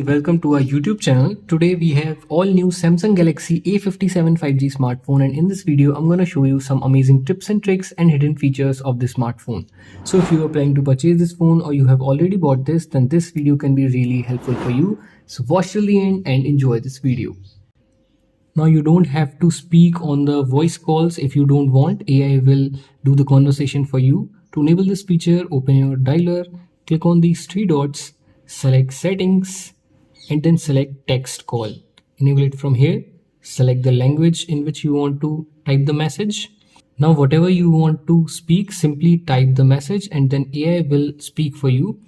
Welcome to our YouTube channel. Today we have all new Samsung Galaxy A57 5G smartphone, and in this video I'm going to show you some amazing tips and tricks and hidden features of this smartphone. So if you are planning to purchase this phone or you have already bought this, then this video can be really helpful for you. So watch till the end and enjoy this video. Now you don't have to speak on the voice calls if you don't want. AI will do the conversation for you. To enable this feature, open your dialer, click on these three dots, select settings and then select text call. Enable it from here. Select the language in which you want to type the message. Now whatever you want to speak, simply type the message and then AI will speak for you.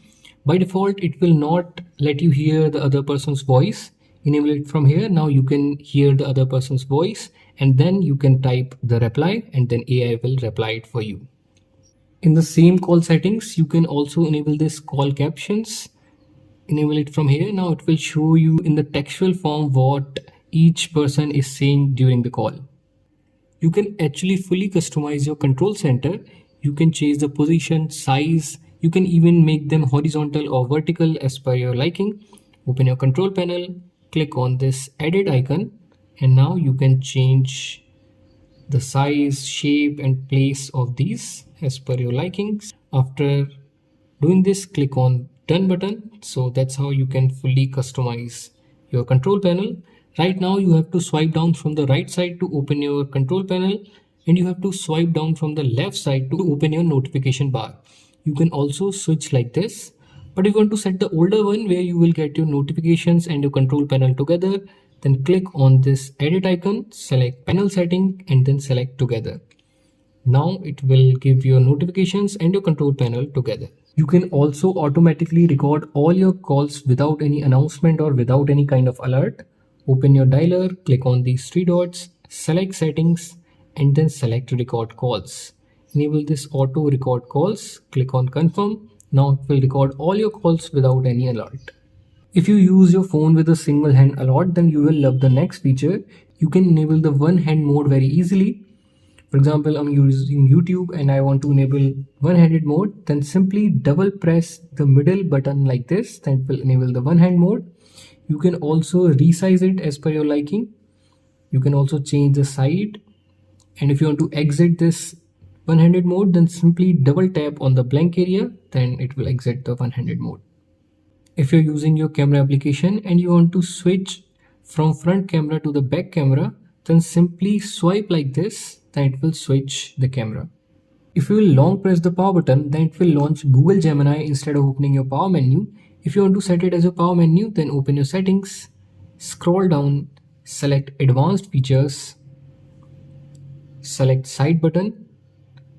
By default, it will not let you hear the other person's voice. Enable it from here. Now you can hear the other person's voice and then you can type the reply and then AI will reply it for you. In the same call settings, you can also enable this call captions. Enable it from here. Now it will show you in the textual form what each person is saying during the call. You can actually fully customize your control center. You can change the position, size. You can even make them horizontal or vertical as per your liking. Open your control panel, click on this edit icon, and now you can change the size, shape and place of these as per your likings. After doing this, click on done button. So that's how you can fully customize your control panel. Right now you have to swipe down from the right side to open your control panel, and you have to swipe down from the left side to open your notification bar. You can also switch like this, but if you want to set the older one where you will get your notifications and your control panel together, then click on this edit icon, select panel setting and then select together. Now it will give your notifications and your control panel together. You can also automatically record all your calls without any announcement or without any kind of alert. Open your dialer, click on these three dots, select settings and then select record calls. Enable this auto record calls, click on confirm. Now it will record all your calls without any alert. If you use your phone with a single hand alert, then you will love the next feature. You can enable the one hand mode very easily. For example, I'm using YouTube and I want to enable one-handed mode, then simply double press the middle button like this, then it will enable the one-hand mode. You can also resize it as per your liking. You can also change the side, and if you want to exit this one-handed mode, then simply double tap on the blank area, then it will exit the one-handed mode. If you're using your camera application and you want to switch from front camera to the back camera, then simply swipe like this, then it will switch the camera. If you will long press the power button, then it will launch Google Gemini instead of opening your power menu. If you want to set it as a power menu, then open your settings, scroll down, select advanced features, select side button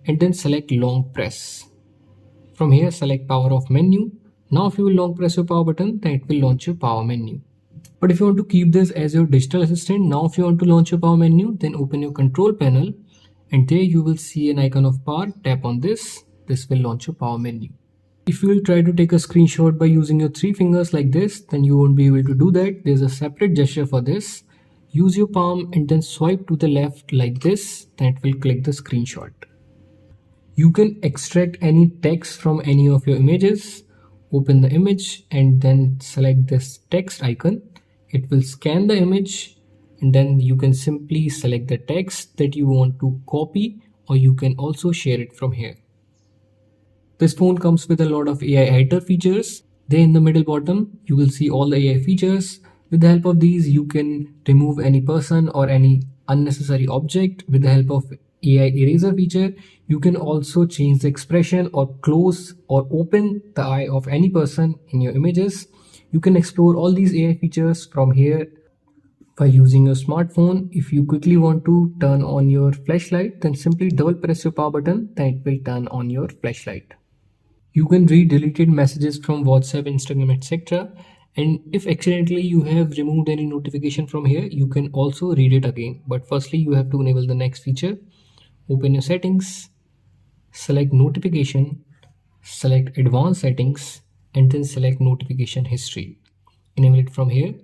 and then select long press. From here select power off menu. Now if you will long press your power button, then it will launch your power menu. But if you want to keep this as your digital assistant, now if you want to launch your power menu, then open your control panel and there you will see an icon of power. Tap on this. This will launch your power menu. If you will try to take a screenshot by using your three fingers like this, then you won't be able to do that. There's a separate gesture for this. Use your palm and then swipe to the left like this, then it will click the screenshot. You can extract any text from any of your images. Open the image and then select this text icon. It will scan the image and then you can simply select the text that you want to copy, or you can also share it from here. This phone comes with a lot of AI editor features. There in the middle bottom, you will see all the AI features. With the help of these, you can remove any person or any unnecessary object. With the help of AI eraser feature, you can also change the expression or close or open the eye of any person in your images. You can explore all these AI features from here by using your smartphone. If you quickly want to turn on your flashlight, then simply double press your power button, then it will turn on your flashlight. You can read deleted messages from WhatsApp, Instagram, etc. And if accidentally you have removed any notification from here, you can also read it again. But firstly, you have to enable the next feature. Open your settings, select notification, select advanced settings, and then select notification history. Enable it from here.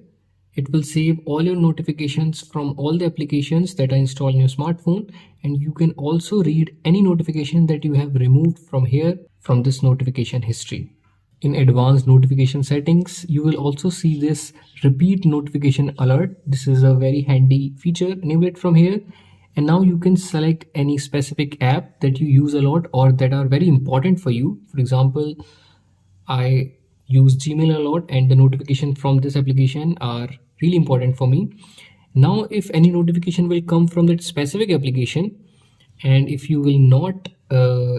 It will save all your notifications from all the applications that are installed in your smartphone, and you can also read any notification that you have removed from here from this notification history. in advanced notification settings, you will also see this repeat notification alert. This is a very handy feature. Enable it from here. And now you can select any specific app that you use a lot or that are very important for you. For example, I use Gmail a lot and the notification from this application are really important for me. Now, if any notification will come from that specific application, and if you will not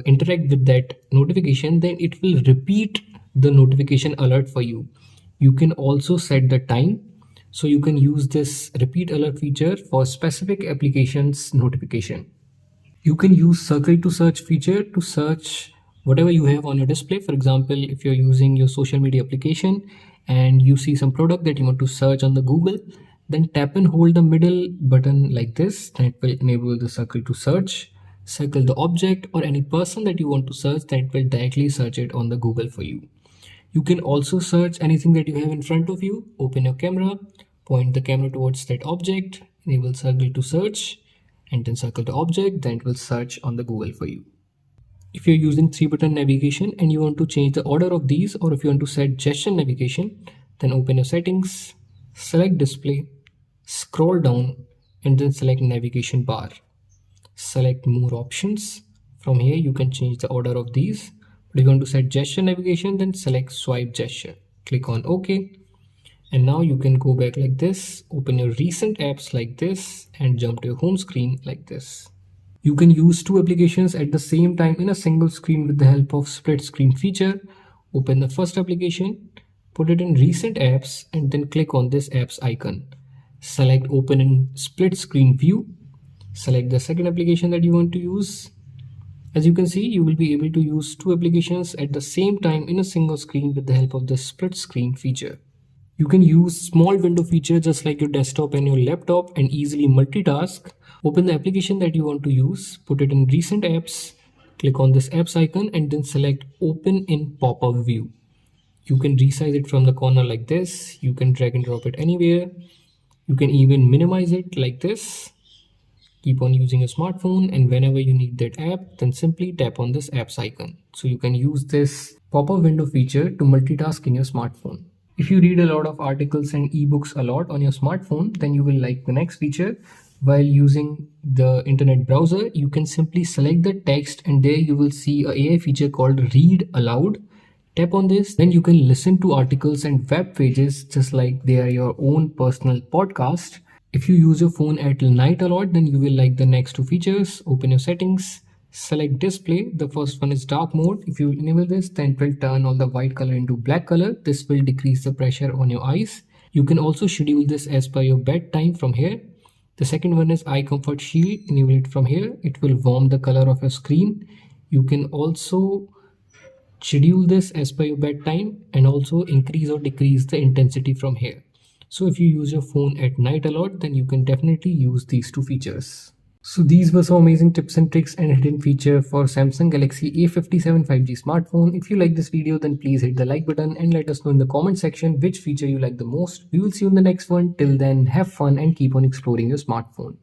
interact with that notification, then it will repeat the notification alert for you. You can also set the time, so you can use this repeat alert feature for specific applications notification. You can use circle to search feature to search whatever you have on your display. For example, if you're using your social media application and you see some product that you want to search on the Google, then tap and hold the middle button like this. That will enable the circle to search. Circle the object or any person that you want to search, that will directly search it on the Google for you. You can also search anything that you have in front of you. Open your camera, point the camera towards that object, enable circle to search, and then circle the object, then it will search on the Google for you. If you're using 3-button navigation and you want to change the order of these, or if you want to set gesture navigation, then open your settings, select display, scroll down, and then select navigation bar. Select more options. From here you can change the order of these. But if you want to set gesture navigation, then select swipe gesture. Click on OK. And now you can go back like this, open your recent apps like this, and jump to your home screen like this. You can use two applications at the same time in a single screen with the help of split screen feature. Open the first application, put it in recent apps, and then click on this apps icon. Select open in split screen view. Select the second application that you want to use. As you can see, you will be able to use two applications at the same time in a single screen with the help of the split screen feature. You can use small window feature just like your desktop and your laptop and easily multitask. Open the application that you want to use, put it in recent apps, click on this apps icon, and then select open in pop-up view. You can resize it from the corner like this. You can drag and drop it anywhere. You can even minimize it like this. Keep on using your smartphone, and whenever you need that app, then simply tap on this apps icon. So you can use this pop-up window feature to multitask in your smartphone. If you read a lot of articles and ebooks a lot on your smartphone, then you will like the next feature. While using the internet browser, you can simply select the text, and there you will see a AI feature called Read Aloud. Tap on this, then you can listen to articles and web pages just like they are your own personal podcast. If you use your phone at night a lot, then you will like the next two features. Open your settings, select display. The first one is dark mode. If you enable this, then it will turn all the white color into black color. This will decrease the pressure on your eyes. You can also schedule this as per your bedtime from here. The second one is eye comfort shield. Enable it from here. It will warm the color of your screen. You can also schedule this as per your bedtime and also increase or decrease the intensity from here. So if you use your phone at night a lot, then you can definitely use these two features. So these were some amazing tips and tricks and hidden feature for Samsung Galaxy A57 5G smartphone. If you like this video, then please hit the like button and let us know in the comment section which feature you like the most. We will see you in the next one. Till then, have fun and keep on exploring your smartphone.